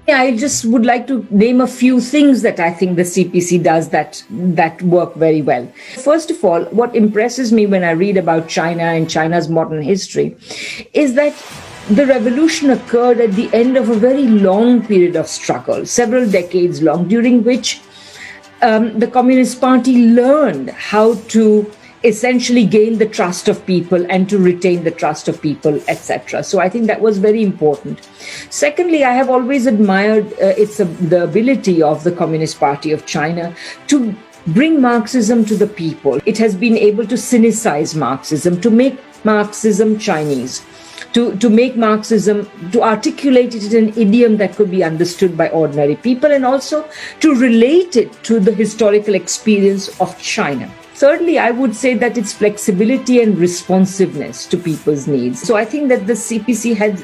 I just would like to name a few things that I think the CPC does that work very well. First of all, what impresses me when I read about China and China's modern history is that the revolution occurred at the end of a very long period of struggle, several decades long, during which the Communist Party learned how to essentially gain the trust of people and to retain the trust of people, etc. So I think that was very important. Secondly, I have always admired the ability of the Communist Party of China to bring Marxism to the people. It has been able to sinicize Marxism, to make Marxism Chinese, to make Marxism, to articulate it in an idiom that could be understood by ordinary people, and also to relate it to the historical experience of China. Thirdly, I would say that it's flexibility and responsiveness to people's needs. So I think that the CPC has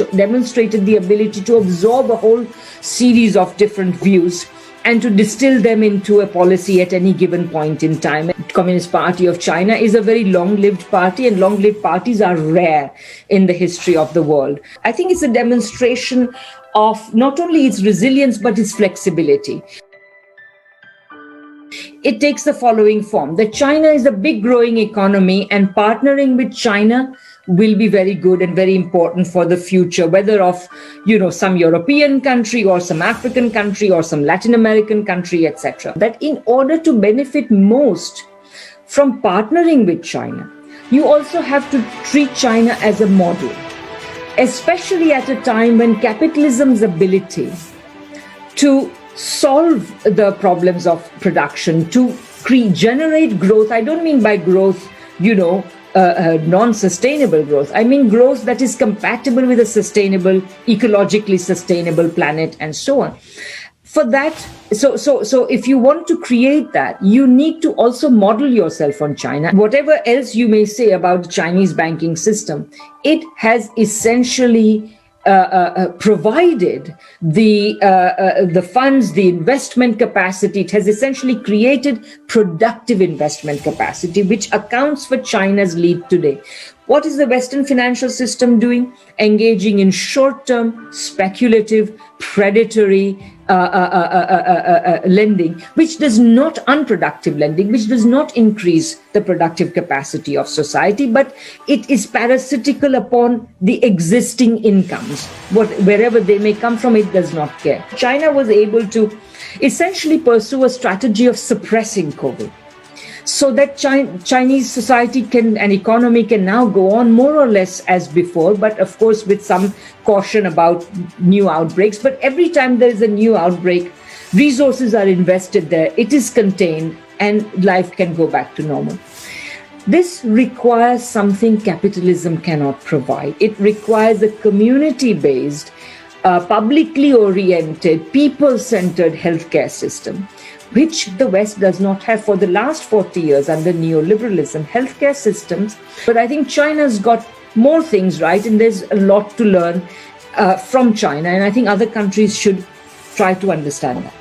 demonstrated the ability to absorb a whole series of different views and to distill them into a policy at any given point in time. The Communist Party of China is a very long-lived party, and long-lived parties are rare in the history of the world. I think it's a demonstration of not only its resilience, but its flexibility. It takes the following form: that China is a big growing economy, and partnering with China will be very good and very important for the future, whether of, some European country or some African country or some Latin American country, etc. That in order to benefit most from partnering with China, you also have to treat China as a model, especially at a time when capitalism's ability to solve the problems of production, to generate growth. I don't mean by growth, non-sustainable growth. I mean growth that is compatible with a sustainable, ecologically sustainable planet and so on. For that, so if you want to create that, you need to also model yourself on China. Whatever else you may say about the Chinese banking system, it has essentially provided the funds, the investment capacity. It has essentially created productive investment capacity, which accounts for China's lead today. What is the Western financial system doing? Engaging in short-term, speculative, predatory lending, which does not, unproductive lending, which does not increase the productive capacity of society, but it is parasitical upon the existing incomes. Wherever they may come from, it does not care. China was able to essentially pursue a strategy of suppressing COVID, so that Chinese society and economy can now go on more or less as before, but of course with some caution about new outbreaks. But every time there is a new outbreak, resources are invested there, it is contained, and life can go back to normal. This requires something capitalism cannot provide. It requires a community-based, publicly oriented, people-centered healthcare system, which the West does not have. For the last 40 years under neoliberalism, healthcare systems. But I think China's got more things right, and there's a lot to learn from China. And I think other countries should try to understand that.